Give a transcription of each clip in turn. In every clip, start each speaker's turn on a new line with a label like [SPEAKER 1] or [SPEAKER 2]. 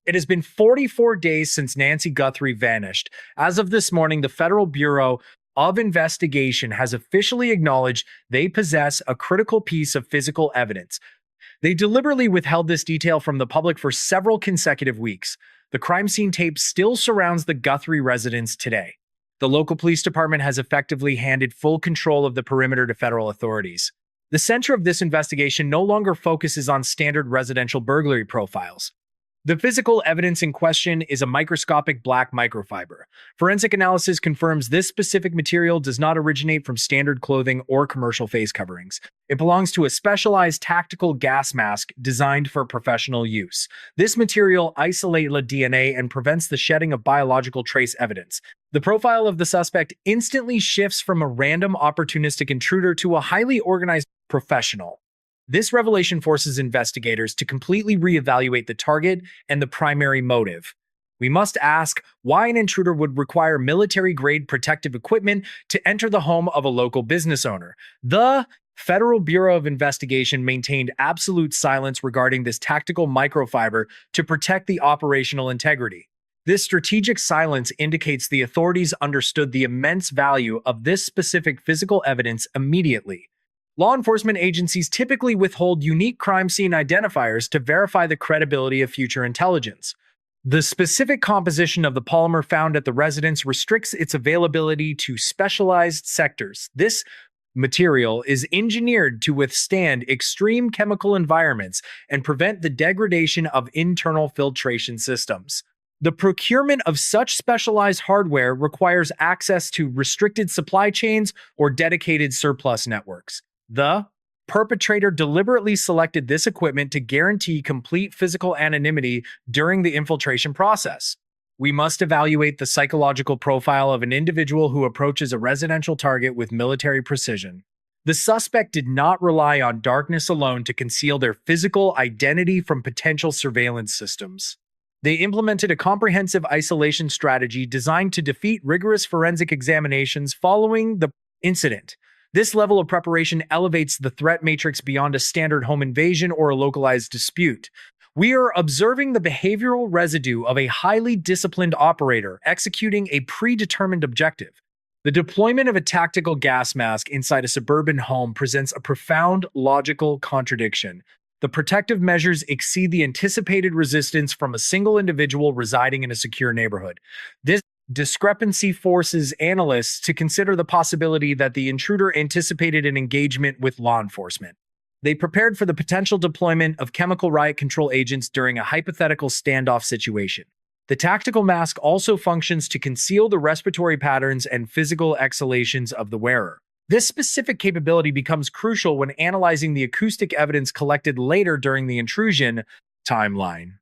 [SPEAKER 1] It has been 44 days since Nancy Guthrie vanished. As of this morning, the Federal Bureau of Investigation has officially acknowledged they possess a critical piece of physical evidence. They deliberately withheld this detail from the public for several consecutive weeks. The crime scene tape still surrounds the Guthrie residence today. The local police department has effectively handed full control of the perimeter to federal authorities. The center of this investigation no longer focuses on standard residential burglary profiles. The physical evidence in question is a microscopic black microfiber. Forensic analysis confirms this specific material does not originate from standard clothing or commercial face coverings. It belongs to a specialized tactical gas mask designed for professional use. This material isolates the DNA and prevents the shedding of biological trace evidence. The profile of the suspect instantly shifts from a random opportunistic intruder to a highly organized professional. This revelation forces investigators to completely reevaluate the target and the primary motive. We must ask why an intruder would require military-grade protective equipment to enter the home of a local business owner. The Federal Bureau of Investigation maintained absolute silence regarding this tactical microfiber to protect the operational integrity. This strategic silence indicates the authorities understood the immense value of this specific physical evidence immediately. Law enforcement agencies typically withhold unique crime scene identifiers to verify the credibility of future intelligence. The specific composition of the polymer found at the residence restricts its availability to specialized sectors. This material is engineered to withstand extreme chemical environments and prevent the degradation of internal filtration systems. The procurement of such specialized hardware requires access to restricted supply chains or dedicated surplus networks. The perpetrator deliberately selected this equipment to guarantee complete physical anonymity during the infiltration process. We must evaluate the psychological profile of an individual who approaches a residential target with military precision. The suspect did not rely on darkness alone to conceal their physical identity from potential surveillance systems. They implemented a comprehensive isolation strategy designed to defeat rigorous forensic examinations following the incident. This level of preparation elevates the threat matrix beyond a standard home invasion or a localized dispute. We are observing the behavioral residue of a highly disciplined operator executing a predetermined objective. The deployment of a tactical gas mask inside a suburban home presents a profound logical contradiction. The protective measures exceed the anticipated resistance from a single individual residing in a secure neighborhood. This discrepancy forces analysts to consider the possibility that the intruder anticipated an engagement with law enforcement. They prepared for the potential deployment of chemical riot control agents during a hypothetical standoff situation. The tactical mask also functions to conceal the respiratory patterns and physical exhalations of the wearer. This specific capability becomes crucial when analyzing the acoustic evidence collected later during the intrusion timeline.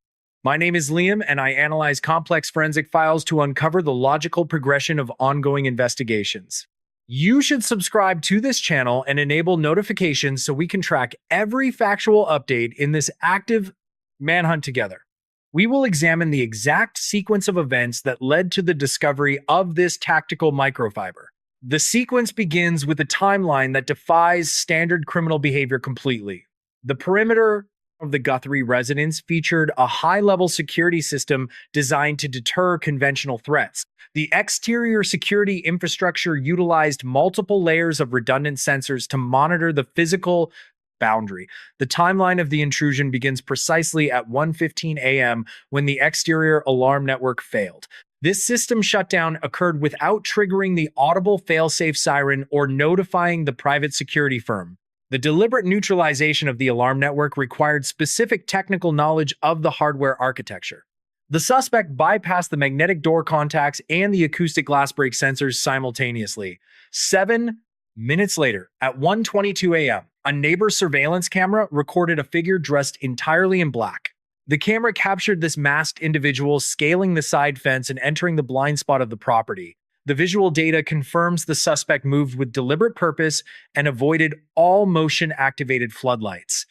[SPEAKER 1] My name is Liam, and I analyze complex forensic files to uncover the logical progression of ongoing investigations. You should subscribe to this channel and enable notifications so we can track every factual update in this active manhunt together. We will examine the exact sequence of events that led to the discovery of this tactical microfiber. The sequence begins with a timeline that defies standard criminal behavior completely. The perimeter of the Guthrie residence featured a high-level security system designed to deter conventional threats. The exterior security infrastructure utilized multiple layers of redundant sensors to monitor the physical boundary. The timeline of the intrusion begins precisely at 1:15 a.m. when the exterior alarm network failed. This system shutdown occurred without triggering the audible failsafe siren or notifying the private security firm. The deliberate neutralization of the alarm network required specific technical knowledge of the hardware architecture. The suspect bypassed the magnetic door contacts and the acoustic glass break sensors simultaneously. 7 minutes later, at 1:22 a.m., a neighbor's surveillance camera recorded a figure dressed entirely in black. The camera captured this masked individual scaling the side fence and entering the blind spot of the property. The visual data confirms the suspect moved with deliberate purpose and avoided all motion-activated floodlights.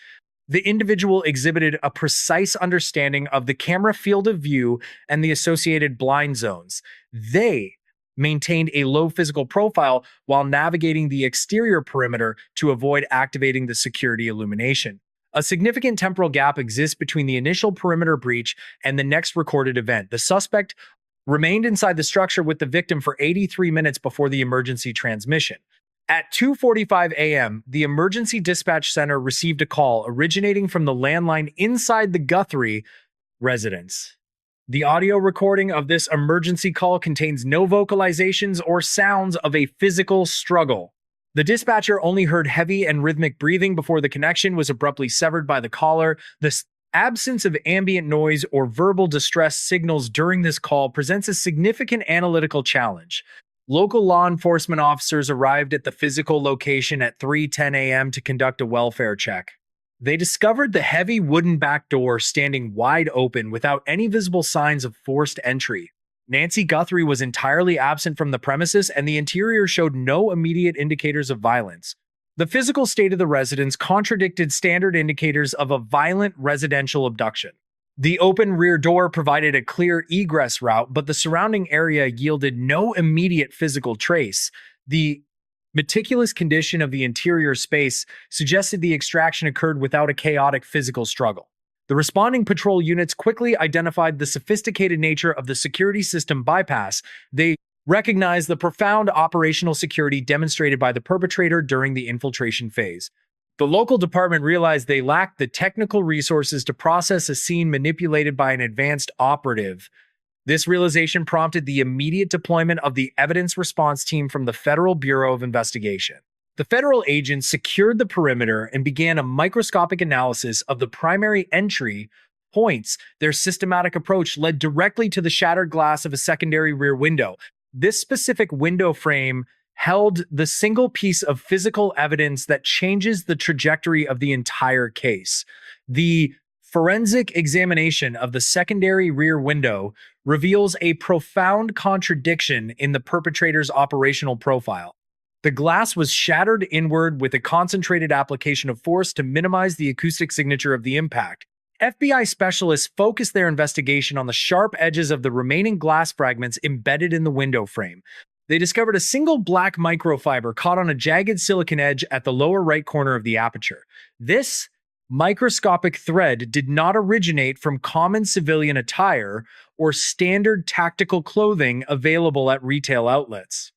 [SPEAKER 1] The individual exhibited a precise understanding of the camera field of view and the associated blind zones. They maintained a low physical profile while navigating the exterior perimeter to avoid activating the security illumination. A significant temporal gap exists between the initial perimeter breach and the next recorded event. The suspect remained inside the structure with the victim for 83 minutes before the emergency transmission. At 2:45 a.m., the emergency dispatch center received a call originating from the landline inside the Guthrie residence. The audio recording of this emergency call contains no vocalizations or sounds of a physical struggle. The dispatcher only heard heavy and rhythmic breathing before the connection was abruptly severed by the caller. The absence of ambient noise or verbal distress signals during this call presents a significant analytical challenge. Local law enforcement officers arrived at the physical location at 3:10 a.m. to conduct a welfare check. They discovered the heavy wooden back door standing wide open without any visible signs of forced entry. Nancy Guthrie was entirely absent from the premises, and the interior showed no immediate indicators of violence. The physical state of the residence contradicted standard indicators of a violent residential abduction. The open rear door provided a clear egress route, but the surrounding area yielded no immediate physical trace. The meticulous condition of the interior space suggested the extraction occurred without a chaotic physical struggle. The responding patrol units quickly identified the sophisticated nature of the security system bypass. They recognized the profound operational security demonstrated by the perpetrator during the infiltration phase. The local department realized they lacked the technical resources to process a scene manipulated by an advanced operative. This realization prompted the immediate deployment of the evidence response team from the Federal Bureau of Investigation. The federal agents secured the perimeter and began a microscopic analysis of the primary entry points. Their systematic approach led directly to the shattered glass of a secondary rear window. This specific window frame held the single piece of physical evidence that changes the trajectory of the entire case. The forensic examination of the secondary rear window reveals a profound contradiction in the perpetrator's operational profile. The glass was shattered inward with a concentrated application of force to minimize the acoustic signature of the impact. FBI specialists focused their investigation on the sharp edges of the remaining glass fragments embedded in the window frame. They discovered a single black microfiber caught on a jagged silicon edge at the lower right corner of the aperture. This microscopic thread did not originate from common civilian attire or standard tactical clothing available at retail outlets.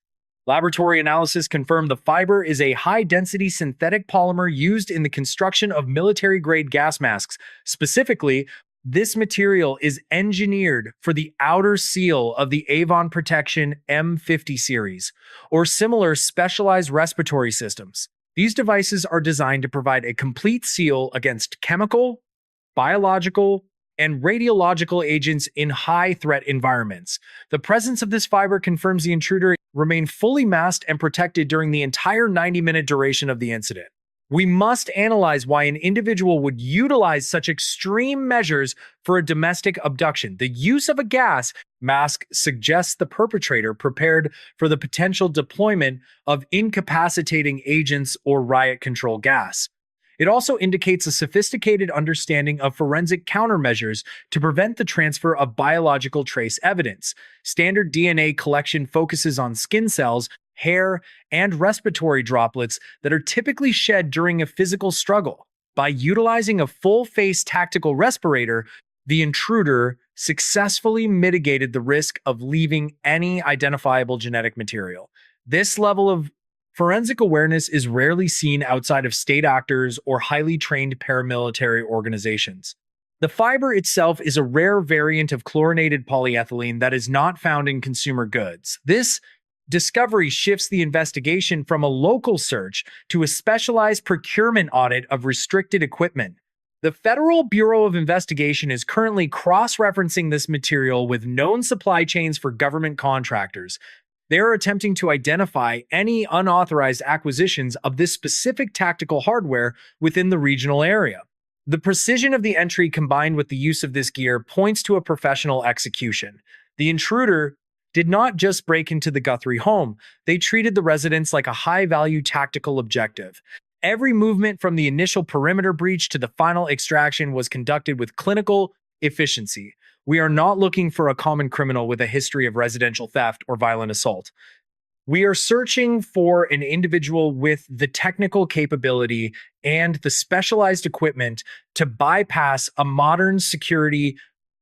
[SPEAKER 1] Laboratory analysis confirmed the fiber is a high-density synthetic polymer used in the construction of military-grade gas masks. Specifically, this material is engineered for the outer seal of the Avon Protection M50 series, or similar specialized respiratory systems. These devices are designed to provide a complete seal against chemical, biological, and radiological agents in high-threat environments. The presence of this fiber confirms the intruder remained fully masked and protected during the entire 90-minute duration of the incident. We must analyze why an individual would utilize such extreme measures for a domestic abduction. The use of a gas mask suggests the perpetrator prepared for the potential deployment of incapacitating agents or riot control gas. It also indicates a sophisticated understanding of forensic countermeasures to prevent the transfer of biological trace evidence. Standard DNA collection focuses on skin cells, hair, and respiratory droplets that are typically shed during a physical struggle. By utilizing a full-face tactical respirator, the intruder successfully mitigated the risk of leaving any identifiable genetic material. This level of forensic awareness is rarely seen outside of state actors or highly trained paramilitary organizations. The fiber itself is a rare variant of chlorinated polyethylene that is not found in consumer goods. This discovery shifts the investigation from a local search to a specialized procurement audit of restricted equipment. The Federal Bureau of Investigation is currently cross-referencing this material with known supply chains for government contractors. They are attempting to identify any unauthorized acquisitions of this specific tactical hardware within the regional area. The precision of the entry combined with the use of this gear points to a professional execution. The intruder did not just break into the Guthrie home, they treated the residence like a high-value tactical objective. Every movement from the initial perimeter breach to the final extraction was conducted with clinical efficiency. We are not looking for a common criminal with a history of residential theft or violent assault. We are searching for an individual with the technical capability and the specialized equipment to bypass a modern security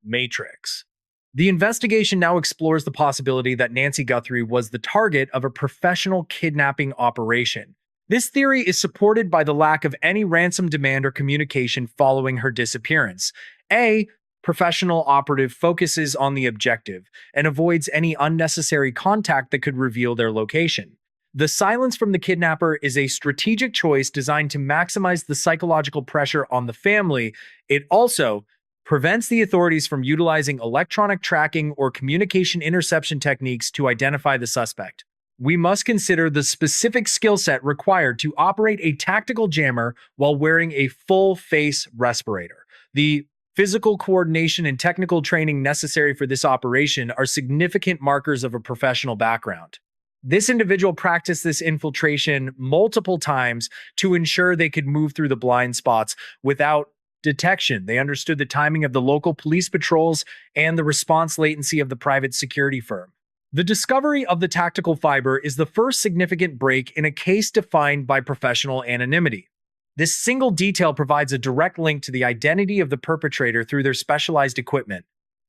[SPEAKER 1] matrix. The investigation now explores the possibility that Nancy Guthrie was the target of a professional kidnapping operation. This theory is supported by the lack of any ransom demand or communication following her disappearance. A professional operative focuses on the objective and avoids any unnecessary contact that could reveal their location. The silence from the kidnapper is a strategic choice designed to maximize the psychological pressure on the family. It also prevents the authorities from utilizing electronic tracking or communication interception techniques to identify the suspect. We must consider the specific skill set required to operate a tactical jammer while wearing a full face respirator. The physical coordination and technical training necessary for this operation are significant markers of a professional background. This individual practiced this infiltration multiple times to ensure they could move through the blind spots without detection. They understood the timing of the local police patrols and the response latency of the private security firm. The discovery of the tactical fiber is the first significant break in a case defined by professional anonymity. This single detail provides a direct link to the identity of the perpetrator through their specialized equipment.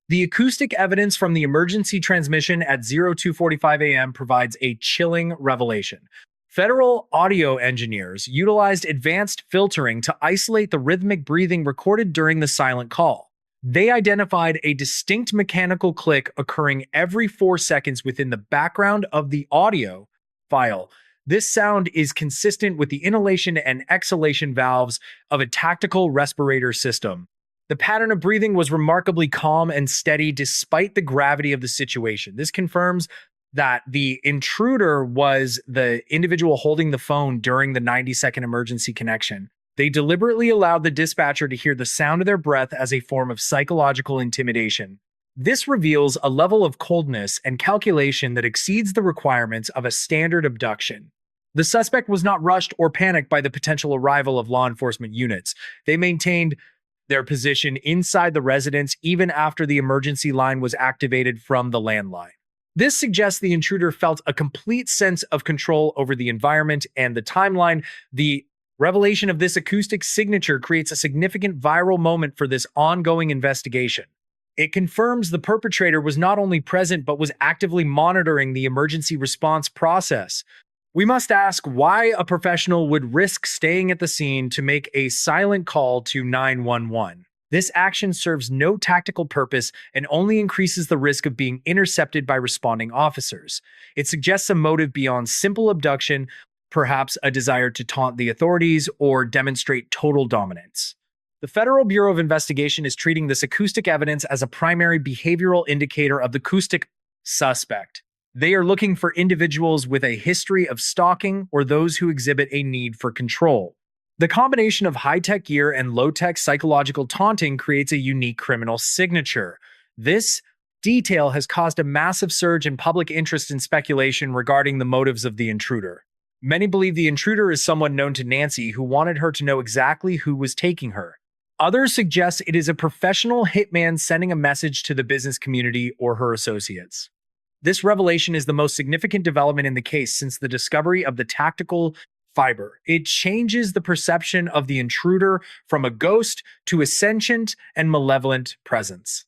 [SPEAKER 1] The acoustic evidence from the emergency transmission at 02:45 a.m. provides a chilling revelation. Federal audio engineers utilized advanced filtering to isolate the rhythmic breathing recorded during the silent call. They identified a distinct mechanical click occurring every 4 seconds within the background of the audio file. This sound is consistent with the inhalation and exhalation valves of a tactical respirator system. The pattern of breathing was remarkably calm and steady despite the gravity of the situation. This confirms that the intruder was the individual holding the phone during the 90-second emergency connection. They deliberately allowed the dispatcher to hear the sound of their breath as a form of psychological intimidation. This reveals a level of coldness and calculation that exceeds the requirements of a standard abduction. The suspect was not rushed or panicked by the potential arrival of law enforcement units. They maintained their position inside the residence even after the emergency line was activated from the landline. This suggests the intruder felt a complete sense of control over the environment and the timeline. The revelation of this acoustic signature creates a significant viral moment for this ongoing investigation. It confirms the perpetrator was not only present but was actively monitoring the emergency response process. We must ask why a professional would risk staying at the scene to make a silent call to 911. This action serves no tactical purpose and only increases the risk of being intercepted by responding officers. It suggests a motive beyond simple abduction, perhaps a desire to taunt the authorities or demonstrate total dominance. The Federal Bureau of Investigation is treating this acoustic evidence as a primary behavioral indicator of the acoustic suspect. They are looking for individuals with a history of stalking or those who exhibit a need for control. The combination of high-tech gear and low-tech psychological taunting creates a unique criminal signature. This detail has caused a massive surge in public interest and speculation regarding the motives of the intruder. Many believe the intruder is someone known to Nancy who wanted her to know exactly who was taking her. Others suggest it is a professional hitman sending a message to the business community or her associates. This revelation is the most significant development in the case since the discovery of the tactical fiber. It changes the perception of the intruder from a ghost to a sentient and malevolent presence.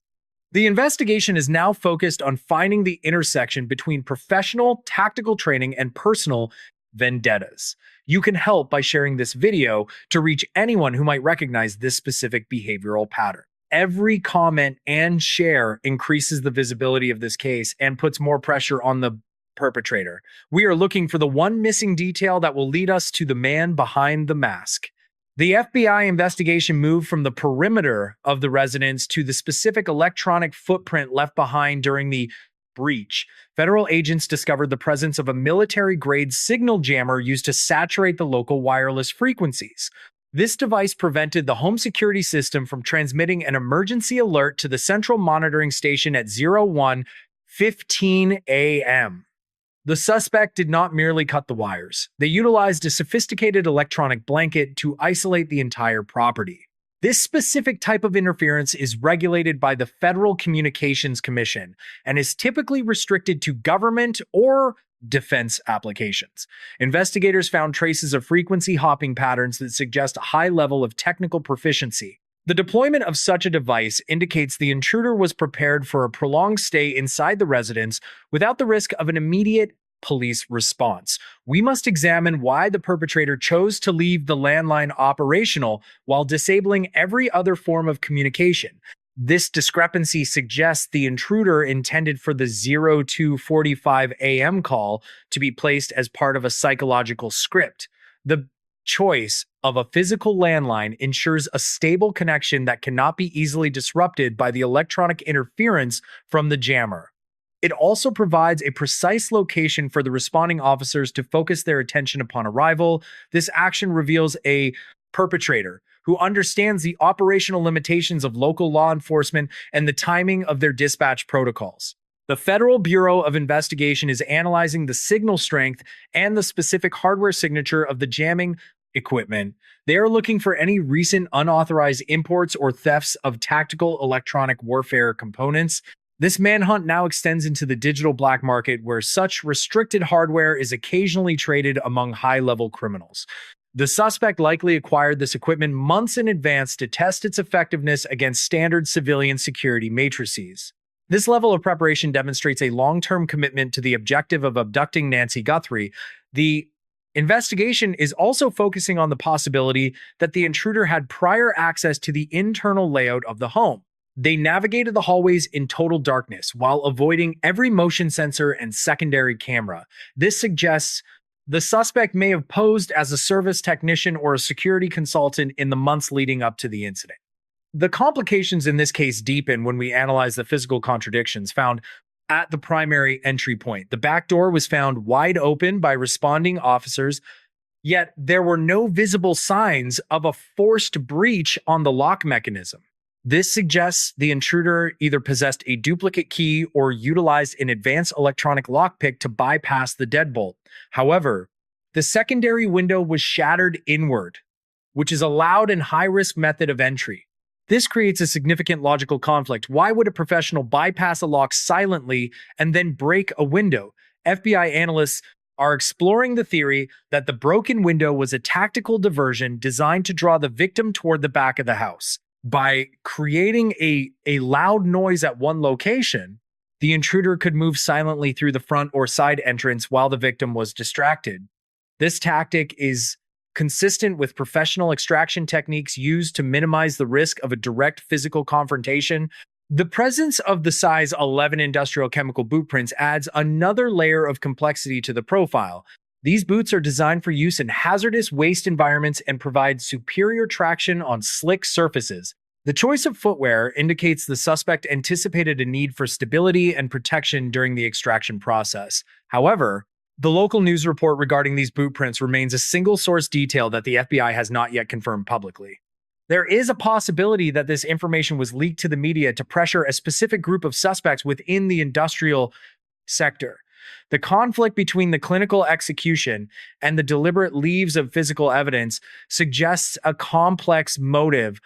[SPEAKER 1] The investigation is now focused on finding the intersection between professional tactical training and personal vendettas. You can help by sharing this video to reach anyone who might recognize this specific behavioral pattern. Every comment and share increases the visibility of this case and puts more pressure on the perpetrator. We are looking for the one missing detail that will lead us to the man behind the mask. The FBI investigation moved from the perimeter of the residence to the specific electronic footprint left behind during the breach. Federal agents discovered the presence of a military-grade signal jammer used to saturate the local wireless frequencies. This device prevented the home security system from transmitting an emergency alert to the central monitoring station at 01:15 a.m. The suspect did not merely cut the wires. They utilized a sophisticated electronic blanket to isolate the entire property. This specific type of interference is regulated by the Federal Communications Commission and is typically restricted to government or defense applications. Investigators found traces of frequency hopping patterns that suggest a high level of technical proficiency. The deployment of such a device indicates the intruder was prepared for a prolonged stay inside the residence without the risk of an immediate police response. We must examine why the perpetrator chose to leave the landline operational while disabling every other form of communication. This discrepancy suggests the intruder intended for the 02:45 a.m. call to be placed as part of a psychological script. The choice of a physical landline ensures a stable connection that cannot be easily disrupted by the electronic interference from the jammer. It also provides a precise location for the responding officers to focus their attention upon arrival. This action reveals a perpetrator who understands the operational limitations of local law enforcement and the timing of their dispatch protocols. The Federal Bureau of Investigation is analyzing the signal strength and the specific hardware signature of the jamming equipment. They are looking for any recent unauthorized imports or thefts of tactical electronic warfare components. This manhunt now extends into the digital black market, where such restricted hardware is occasionally traded among high-level criminals. The suspect likely acquired this equipment months in advance to test its effectiveness against standard civilian security matrices. This level of preparation demonstrates a long-term commitment to the objective of abducting Nancy Guthrie. The investigation is also focusing on the possibility that the intruder had prior access to the internal layout of the home. They navigated the hallways in total darkness while avoiding every motion sensor and secondary camera. This suggests the suspect may have posed as a service technician or a security consultant in the months leading up to the incident. The complications in this case deepen when we analyze the physical contradictions found at the primary entry point. The back door was found wide open by responding officers, yet there were no visible signs of a forced breach on the lock mechanism. This suggests the intruder either possessed a duplicate key or utilized an advanced electronic lockpick to bypass the deadbolt. However, the secondary window was shattered inward, which is a loud and high-risk method of entry. This creates a significant logical conflict. Why would a professional bypass a lock silently and then break a window? FBI analysts are exploring the theory that the broken window was a tactical diversion designed to draw the victim toward the back of the house. By creating a loud noise at one location, the intruder could move silently through the front or side entrance while the victim was distracted. This tactic is consistent with professional extraction techniques used to minimize the risk of a direct physical confrontation. The presence of the size 11 industrial chemical boot prints adds another layer of complexity to the profile. These boots are designed for use in hazardous waste environments and provide superior traction on slick surfaces. The choice of footwear indicates the suspect anticipated a need for stability and protection during the extraction process. However, the local news report regarding these boot prints remains a single source detail that the FBI has not yet confirmed publicly. There is a possibility that this information was leaked to the media to pressure a specific group of suspects within the industrial sector. The conflict between the clinical execution and the deliberate leaves of physical evidence suggests a complex motive.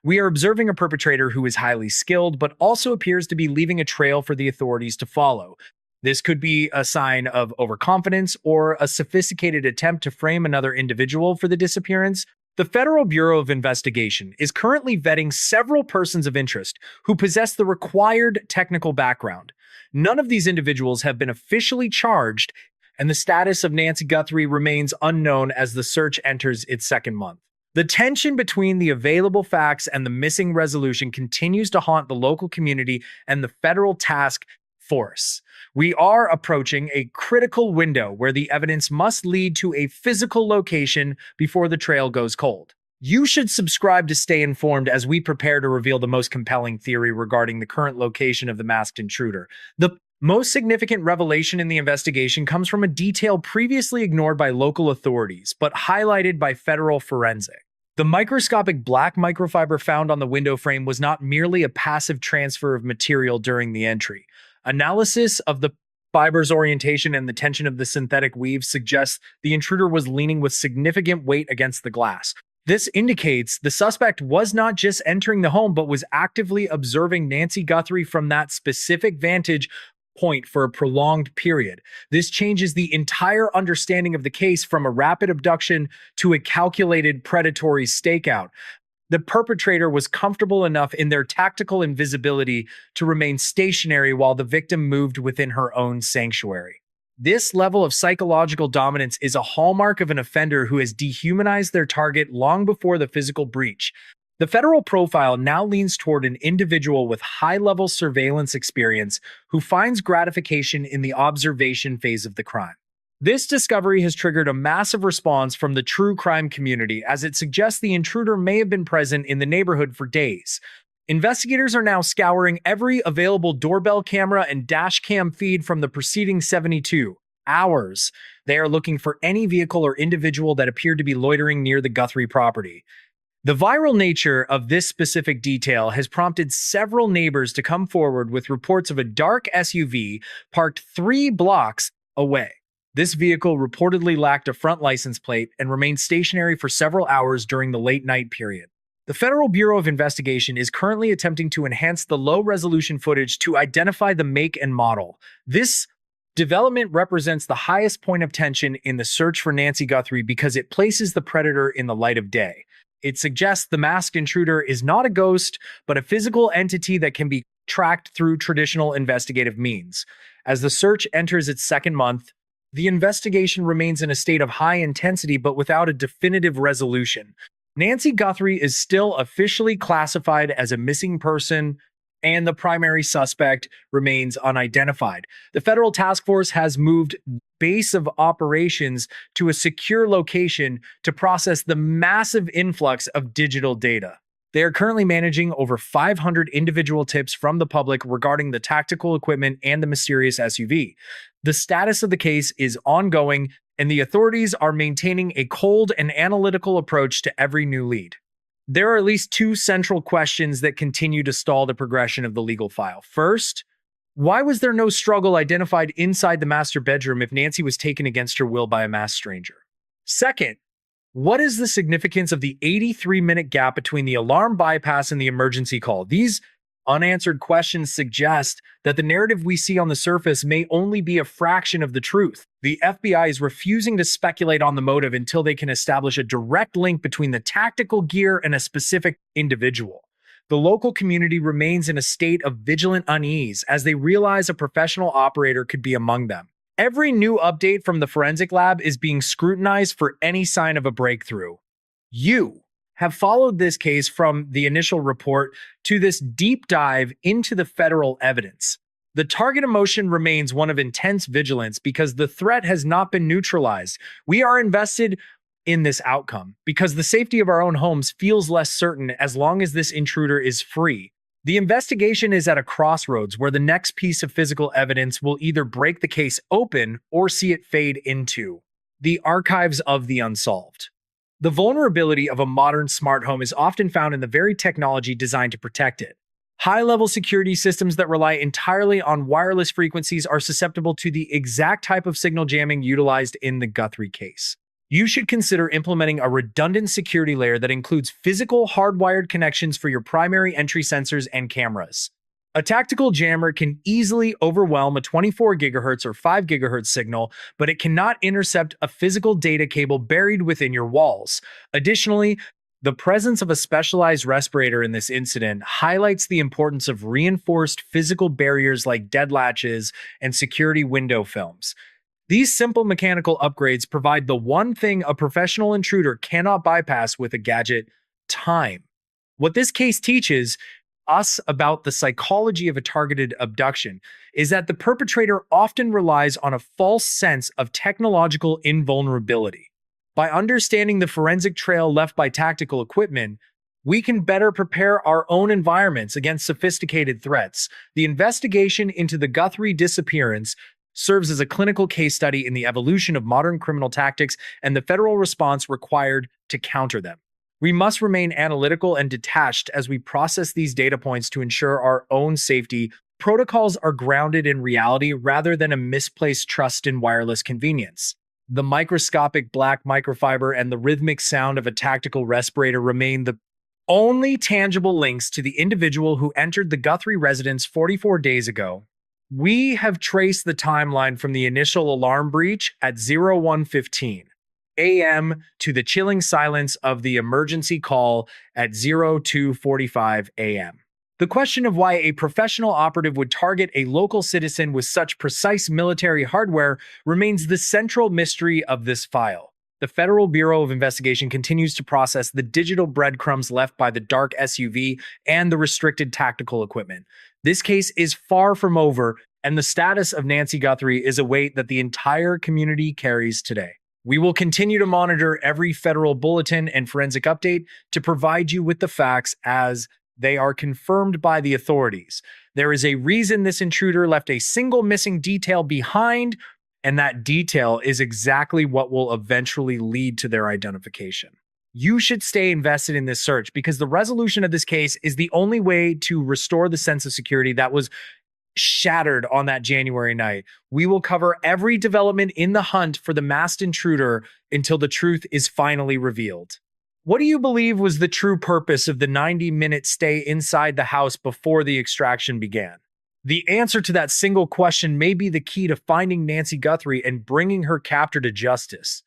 [SPEAKER 1] We are observing a perpetrator who is highly skilled, but also appears to be leaving a trail for the authorities to follow. This could be a sign of overconfidence or a sophisticated attempt to frame another individual for the disappearance. The Federal Bureau of Investigation is currently vetting several persons of interest who possess the required technical background. None of these individuals have been officially charged, and the status of Nancy Guthrie remains unknown as the search enters its second month. The tension between the available facts and the missing resolution continues to haunt the local community and the federal task force. We are approaching a critical window where the evidence must lead to a physical location before the trail goes cold. You should subscribe to stay informed as we prepare to reveal the most compelling theory regarding the current location of the masked intruder. The most significant revelation in the investigation comes from a detail previously ignored by local authorities, but highlighted by federal forensic. The microscopic black microfiber found on the window frame was not merely a passive transfer of material during the entry. Analysis of the fiber's orientation and the tension of the synthetic weave suggests the intruder was leaning with significant weight against the glass. This indicates the suspect was not just entering the home, but was actively observing Nancy Guthrie from that specific vantage point for a prolonged period. This changes the entire understanding of the case from a rapid abduction to a calculated predatory stakeout. The perpetrator was comfortable enough in their tactical invisibility to remain stationary while the victim moved within her own sanctuary. This level of psychological dominance is a hallmark of an offender who has dehumanized their target long before the physical breach. The federal profile now leans toward an individual with high-level surveillance experience who finds gratification in the observation phase of the crime. This discovery has triggered a massive response from the true crime community, as it suggests the intruder may have been present in the neighborhood for days. Investigators are now scouring every available doorbell camera and dash cam feed from the preceding 72 hours. They are looking for any vehicle or individual that appeared to be loitering near the Guthrie property. The viral nature of this specific detail has prompted several neighbors to come forward with reports of a dark SUV parked 3 blocks away. This vehicle reportedly lacked a front license plate and remained stationary for several hours during the late night period. The Federal Bureau of Investigation is currently attempting to enhance the low-resolution footage to identify the make and model. This development represents the highest point of tension in the search for Nancy Guthrie because it places the predator in the light of day. It suggests the masked intruder is not a ghost, but a physical entity that can be tracked through traditional investigative means. As the search enters its second month, the investigation remains in a state of high intensity but without a definitive resolution. Nancy Guthrie is still officially classified as a missing person, and the primary suspect remains unidentified. The federal task force has moved base of operations to a secure location to process the massive influx of digital data. They are currently managing over 500 individual tips from the public regarding the tactical equipment and the mysterious SUV. The status of the case is ongoing, and the authorities are maintaining a cold and analytical approach to every new lead. There are at least 2 central questions that continue to stall the progression of the legal file. First, why was there no struggle identified inside the master bedroom if Nancy was taken against her will by a masked stranger? Second, what is the significance of the 83-minute gap between the alarm bypass and the emergency call? These unanswered questions suggest that the narrative we see on the surface may only be a fraction of the truth. The FBI is refusing to speculate on the motive until they can establish a direct link between the tactical gear and a specific individual. The local community remains in a state of vigilant unease as they realize a professional operator could be among them. Every new update from the forensic lab is being scrutinized for any sign of a breakthrough. You have followed this case from the initial report to this deep dive into the federal evidence. The target emotion remains one of intense vigilance because the threat has not been neutralized. We are invested in this outcome because the safety of our own homes feels less certain as long as this intruder is free. The investigation is at a crossroads where the next piece of physical evidence will either break the case open or see it fade into the archives of the unsolved. The vulnerability of a modern smart home is often found in the very technology designed to protect it. High-level security systems that rely entirely on wireless frequencies are susceptible to the exact type of signal jamming utilized in the Guthrie case. You should consider implementing a redundant security layer that includes physical hardwired connections for your primary entry sensors and cameras. A tactical jammer can easily overwhelm a 24 GHz or 5 GHz signal, but it cannot intercept a physical data cable buried within your walls. Additionally, the presence of a specialized respirator in this incident highlights the importance of reinforced physical barriers like dead latches and security window films. These simple mechanical upgrades provide the one thing a professional intruder cannot bypass with a gadget: time. What this case teaches us about the psychology of a targeted abduction is that the perpetrator often relies on a false sense of technological invulnerability. By understanding the forensic trail left by tactical equipment, we can better prepare our own environments against sophisticated threats. The investigation into the Guthrie disappearance serves as a clinical case study in the evolution of modern criminal tactics and the federal response required to counter them. We must remain analytical and detached as we process these data points to ensure our own safety. Protocols are grounded in reality rather than a misplaced trust in wireless convenience. The microscopic black microfiber and the rhythmic sound of a tactical respirator remain the only tangible links to the individual who entered the Guthrie residence 44 days ago. We have traced the timeline from the initial alarm breach at 01:15 a.m. to the chilling silence of the emergency call at 02:45 a.m. The question of why a professional operative would target a local citizen with such precise military hardware remains the central mystery of this file. The Federal Bureau of Investigation continues to process the digital breadcrumbs left by the dark SUV and the restricted tactical equipment. This case is far from over, and the status of Nancy Guthrie is a weight that the entire community carries today. We will continue to monitor every federal bulletin and forensic update to provide you with the facts as they are confirmed by the authorities. There is a reason this intruder left a single missing detail behind, and that detail is exactly what will eventually lead to their identification. You should stay invested in this search because the resolution of this case is the only way to restore the sense of security that was shattered on that January night. We will cover every development in the hunt for the masked intruder until the truth is finally revealed. What do you believe was the true purpose of the 90-minute stay inside the house before the extraction began? The answer to that single question may be the key to finding Nancy Guthrie and bringing her captor to justice.